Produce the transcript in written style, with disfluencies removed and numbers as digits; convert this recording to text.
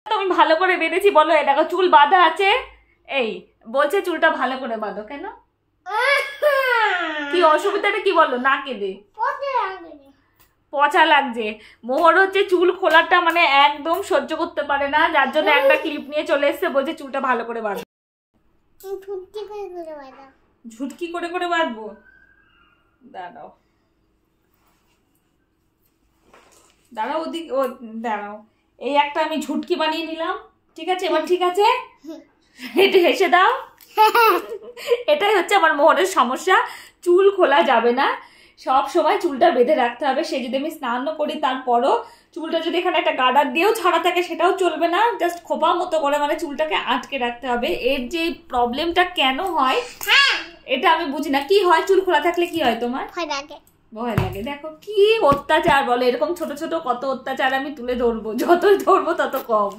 তুমি ভালো করে বেঁধেছি বলো, এই দেখো চুল বাঁধা আছে। এই বলছে চুলটা ভালো করে বাঁধো। কেন, কি অসুবিধাটা কি বলো? না কেঁদে পচা লাগছে। মোহর হচ্ছে চুল খোলাটা মানে একদম সহ্য করতে পারে না, যার জন্য একটা ক্লিপ নিয়ে চলে এসছে, বলছে চুলটা ভালো করে বাঁধো। ঝুটকি করে করে বাঁধবো, দাঁড়াও দাঁড়াও ওদিক, ও দাঁড়াও, এই একটা আমি ঝুটকি বানিয়ে নিলাম, ঠিক আছে? এবার ঠিক আছে, এটা হেসে দাও। এটাই হচ্ছে আমার মোহরের সমস্যা, চুল খোলা যাবে না, সব সময় চুলটা বেঁধে রাখতে হবে। সে যদি আমি স্নানও করি তারপরও চুলটা যদি এখানে একটা গার্ডার দিয়েও ছাড়া থাকে সেটাও চলবে না, জাস্ট খোপা মতো করে মানে চুলটাকে আটকে রাখতে হবে। এর যে প্রবলেমটা কেন হয় এটা আমি বুঝি না। কি হয় চুল খোলা থাকলে, কি হয় তোমার? ভয় লাগে। দেখো কি অত্যাচার বলে, এরকম ছোট ছোট কত অত্যাচার আমি তুলে ধরবো, যত ধরবো তত কম।